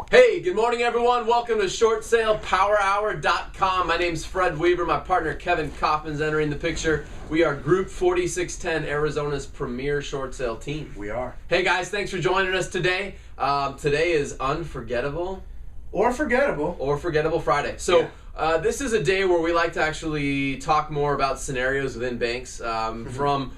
Hey, good morning everyone. Welcome to ShortSalePowerHour.com. My name's Fred Weaver. My partner Kevin Kauffman's entering the picture. We are Group 4610, Arizona's premier short sale team. We are. Hey guys, thanks for joining us today. Today is Unforgettable Or Forgettable Friday. So this is a day where we like to actually talk more about scenarios within banks.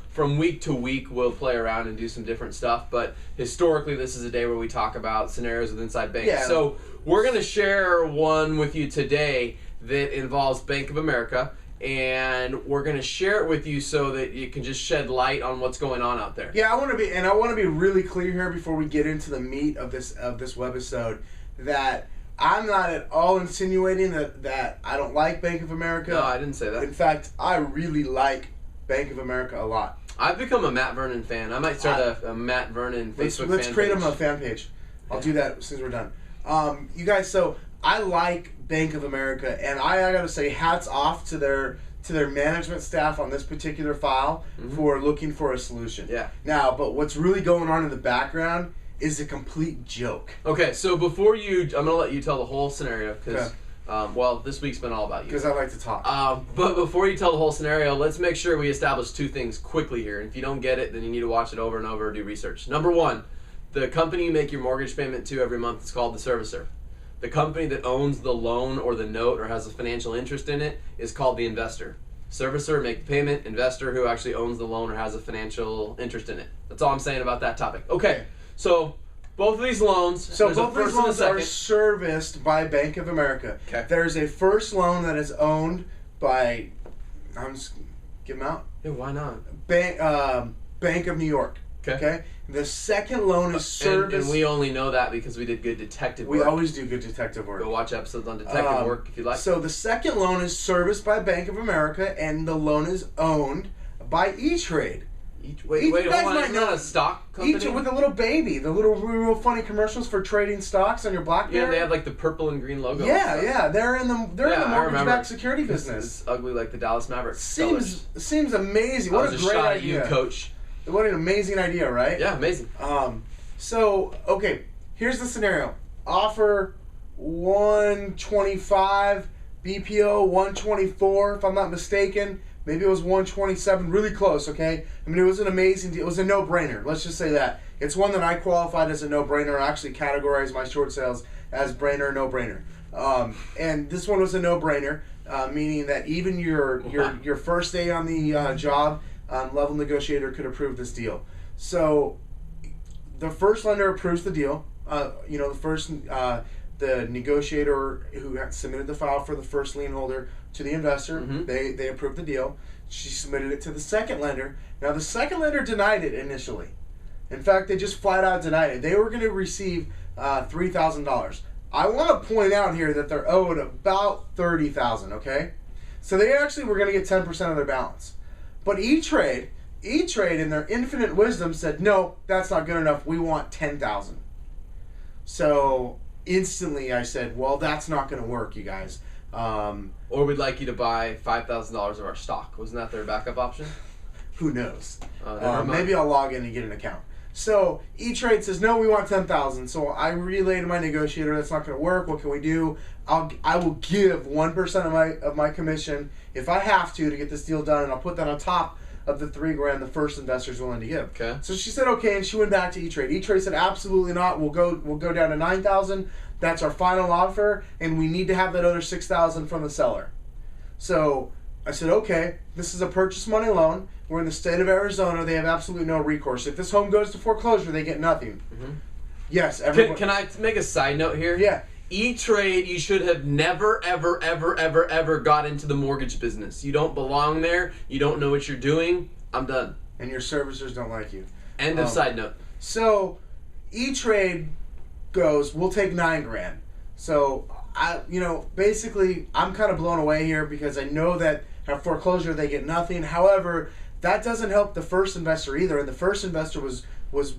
From week to week, we'll play around and do some different stuff. But historically, this is a day where we talk about scenarios with inside banks. Yeah. So we're going to share one with you today that involves Bank of America. And we're going to share it with you so that you can just shed light on what's going on out there. Yeah, I want to be really clear here before we get into the meat of this webisode that I'm not at all insinuating that I don't like Bank of America. No, I didn't say that. In fact, I really like Bank of America a lot. I've become a Matt Vernon fan. I might start a Matt Vernon Facebook Let's fan create page. him a fan page. I'll do that as soon as we're done. You guys, so I like Bank of America, and I got to say hats off to their management staff on this particular file for looking for a solution. Yeah. Now, but what's really going on in the background is a complete joke. Okay, so before I'm going to let you tell the whole scenario because, this week's been all about you. Because I like to talk. But before you tell the whole scenario, let's make sure we establish two things quickly here. And if you don't get it, then you need to watch it over and over and do research. Number one, the company you make your mortgage payment to every month is called the servicer. The company that owns the loan or the note or has a financial interest in it is called the investor. Servicer, make the payment. Investor, who actually owns the loan or has a financial interest in it. That's all I'm saying about that topic. Okay, so both of these loans. So both of these loans are serviced by Bank of America. Okay. There's a first loan that is owned by, I'm just give them out. Yeah, why not? Bank of New York. Okay. The second loan is serviced. And we only know that because we did good detective work. We always do good detective work. Go watch episodes on detective work if you like. So the second loan is serviced by Bank of America, and the loan is owned by Etrade. Wait, hold on. Isn't that a stock company? With a little baby, the little real funny commercials for trading stocks on your BlackBerry. Yeah, they have like the purple and green logo. Yeah, they're in the mortgage-backed security business. It's ugly like the Dallas Mavericks. Seems amazing. What a great idea, Coach. What an amazing idea, right? Yeah, amazing. So okay, here's the scenario. Offer 125, BPO 124, if I'm not mistaken. Maybe it was 127, really close, okay? I mean, it was an amazing deal. It was a no-brainer. Let's just say that. It's one that I qualified as a no-brainer. I actually categorized my short sales as brainer, no-brainer. And this one was a no-brainer, meaning that even your first day on the job, level negotiator could approve this deal. So the first lender approves the deal. The negotiator who submitted the file for the first lien holder to the investor, they approved the deal. She submitted it to the second lender. Now the second lender denied it initially. In fact, they just flat out denied it. They were going to receive $3,000. I want to point out here that they're owed about $30,000. Okay, so they actually were going to get 10% of their balance. But E-Trade in their infinite wisdom said, no, that's not good enough. We want $10,000. So instantly I said, well, that's not going to work, you guys. Or we'd like you to buy $5,000 of our stock. Wasn't that their backup option? Who knows? Never mind. Maybe I'll log in and get an account. So E-Trade says, no, we want $10,000. So I relay to my negotiator, that's not going to work. What can we do? I will give 1% of my commission if I have to get this deal done, and I'll put that on top of the $3,000 the first investor's willing to give. Okay. So she said okay, and she went back to E-Trade. E-Trade said absolutely not. We'll go down to $9,000. That's our final offer, and we need to have that other $6,000 from the seller. So I said okay. This is a purchase money loan. We're in the state of Arizona. They have absolutely no recourse. If this home goes to foreclosure, they get nothing. Yes. Can I make a side note here? Yeah. E-Trade, you should have never, ever, ever, ever, ever got into the mortgage business. You don't belong there. You don't know what you're doing. I'm done. And your servicers don't like you. End of side note. So E-Trade goes, we'll take $9,000. So basically I'm kind of blown away here because I know that at foreclosure they get nothing. However, that doesn't help the first investor either, and the first investor was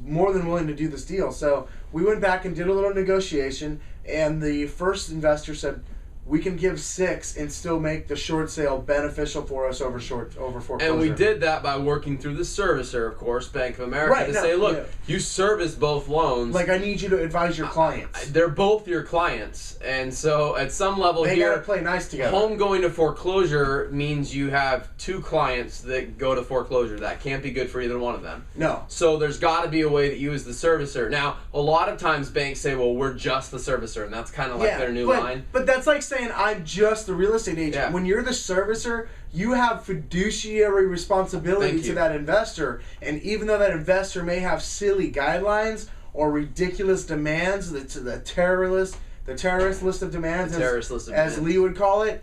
more than willing to do this deal. So we went back and did a little negotiation, and the first investor said, we can give 6 and still make the short sale beneficial for us over foreclosure. And we did that by working through the servicer, of course, Bank of America, say, look, you service both loans. Like, I need you to advise your clients. They're both your clients. And so at some level they here, gotta play nice together. Home going to foreclosure means you have 2 clients that go to foreclosure. That can't be good for either one of them. No. So there's got to be a way that you as the servicer. Now, a lot of times banks say, well, we're just the servicer, and that's kind of like their new line. But that's like saying I'm just the real estate agent. Yeah. When you're the servicer, you have fiduciary responsibility to that investor. And even though that investor may have silly guidelines or ridiculous demands, the terrorist list of demands, as Lee would call it,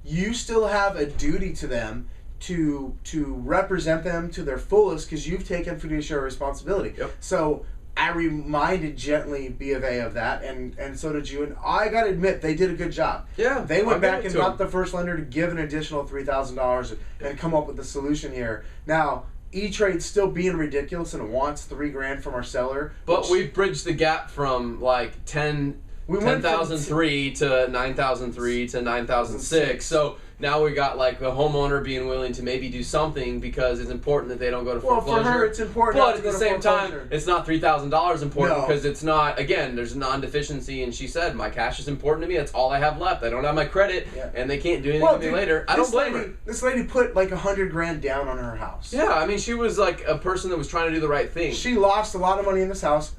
you still have a duty to them to represent them to their fullest because you've taken fiduciary responsibility. Yep. So I reminded gently B of A of that, and so did you. And I got to admit, they did a good job. Yeah, they went back and got the first lender to give an additional $3,000 and come up with the solution here. Now, E-Trade's still being ridiculous and wants $3,000 from our seller. But we've bridged the gap from like 10,003 to 9,003 to 9,006. So now we got like the homeowner being willing to maybe do something because it's important that they don't go to foreclosure. Well, for her, it's important. But at the same time, it's not $3,000 important because it's not. Again, there's non-deficiency, and she said, "My cash is important to me. That's all I have left. I don't have my credit, and they can't do anything with me later." I don't blame her. This lady put like $100,000 down on her house. Yeah, I mean, she was like a person that was trying to do the right thing. She lost a lot of money in this house.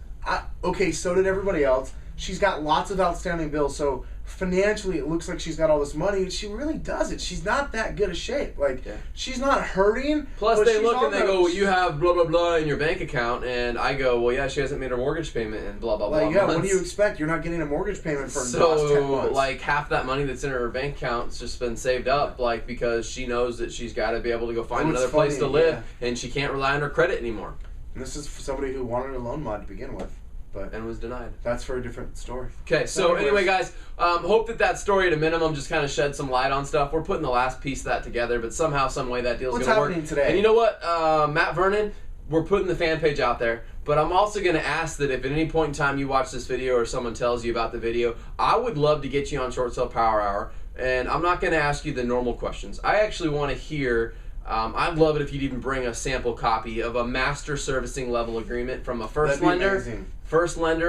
Okay, so did everybody else. She's got lots of outstanding bills, so financially it looks like she's got all this money, but she really doesn't. She's not that good a shape. Like, she's not hurting. Plus, they look and they go, well, you have blah, blah, blah in your bank account, and I go, well, yeah, she hasn't made her mortgage payment in blah, blah, blah months. What do you expect? You're not getting a mortgage payment for the last 10 months. So, like, half that money that's in her bank account's just been saved up, like, because she knows that she's got to be able to go find another place to live, and she can't rely on her credit anymore. And this is for somebody who wanted a loan mod to begin with. And was denied. That's for a different story. Okay, so anyway, guys, hope that story at a minimum just kind of shed some light on stuff. We're putting the last piece of that together, but somehow, some way that deal's going to work. What's happening today? And you know what, Matt Vernon, we're putting the fan page out there, but I'm also going to ask that if at any point in time you watch this video or someone tells you about the video, I would love to get you on Short Sale Power Hour, and I'm not going to ask you the normal questions. I actually want to hear... I'd love it if you'd even bring a sample copy of a master servicing level agreement from a first lender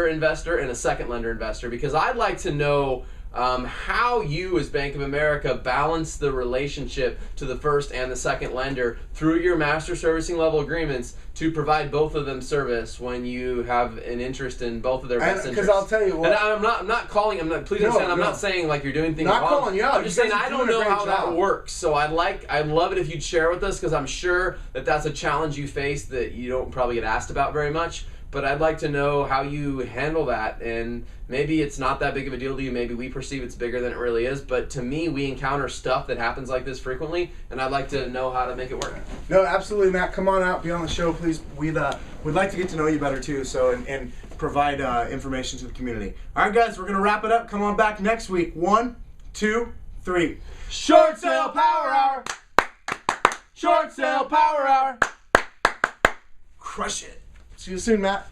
investor and a second lender investor, because I'd like to know how you as Bank of America balance the relationship to the first and the second lender through your master servicing level agreements to provide both of them service when you have an interest in both of their best interests. Because I'll tell you what, and I'm not calling. Please understand. I'm not saying like you're doing things wrong. Not calling you out. I'm just saying I don't know how that works. So I'd love it if you'd share with us, because I'm sure that's a challenge you face that you don't probably get asked about very much. But I'd like to know how you handle that, and maybe it's not that big of a deal to you. Maybe we perceive it's bigger than it really is. But to me, we encounter stuff that happens like this frequently, and I'd like to know how to make it work. No, absolutely, Matt. Come on out, be on the show, please. We'd like to get to know you better too. So and provide information to the community. All right, guys, we're gonna wrap it up. Come on back next week. 1, 2, 3. Short Sale Power Hour. Short Sale Power Hour. Crush it. See you soon, Matt.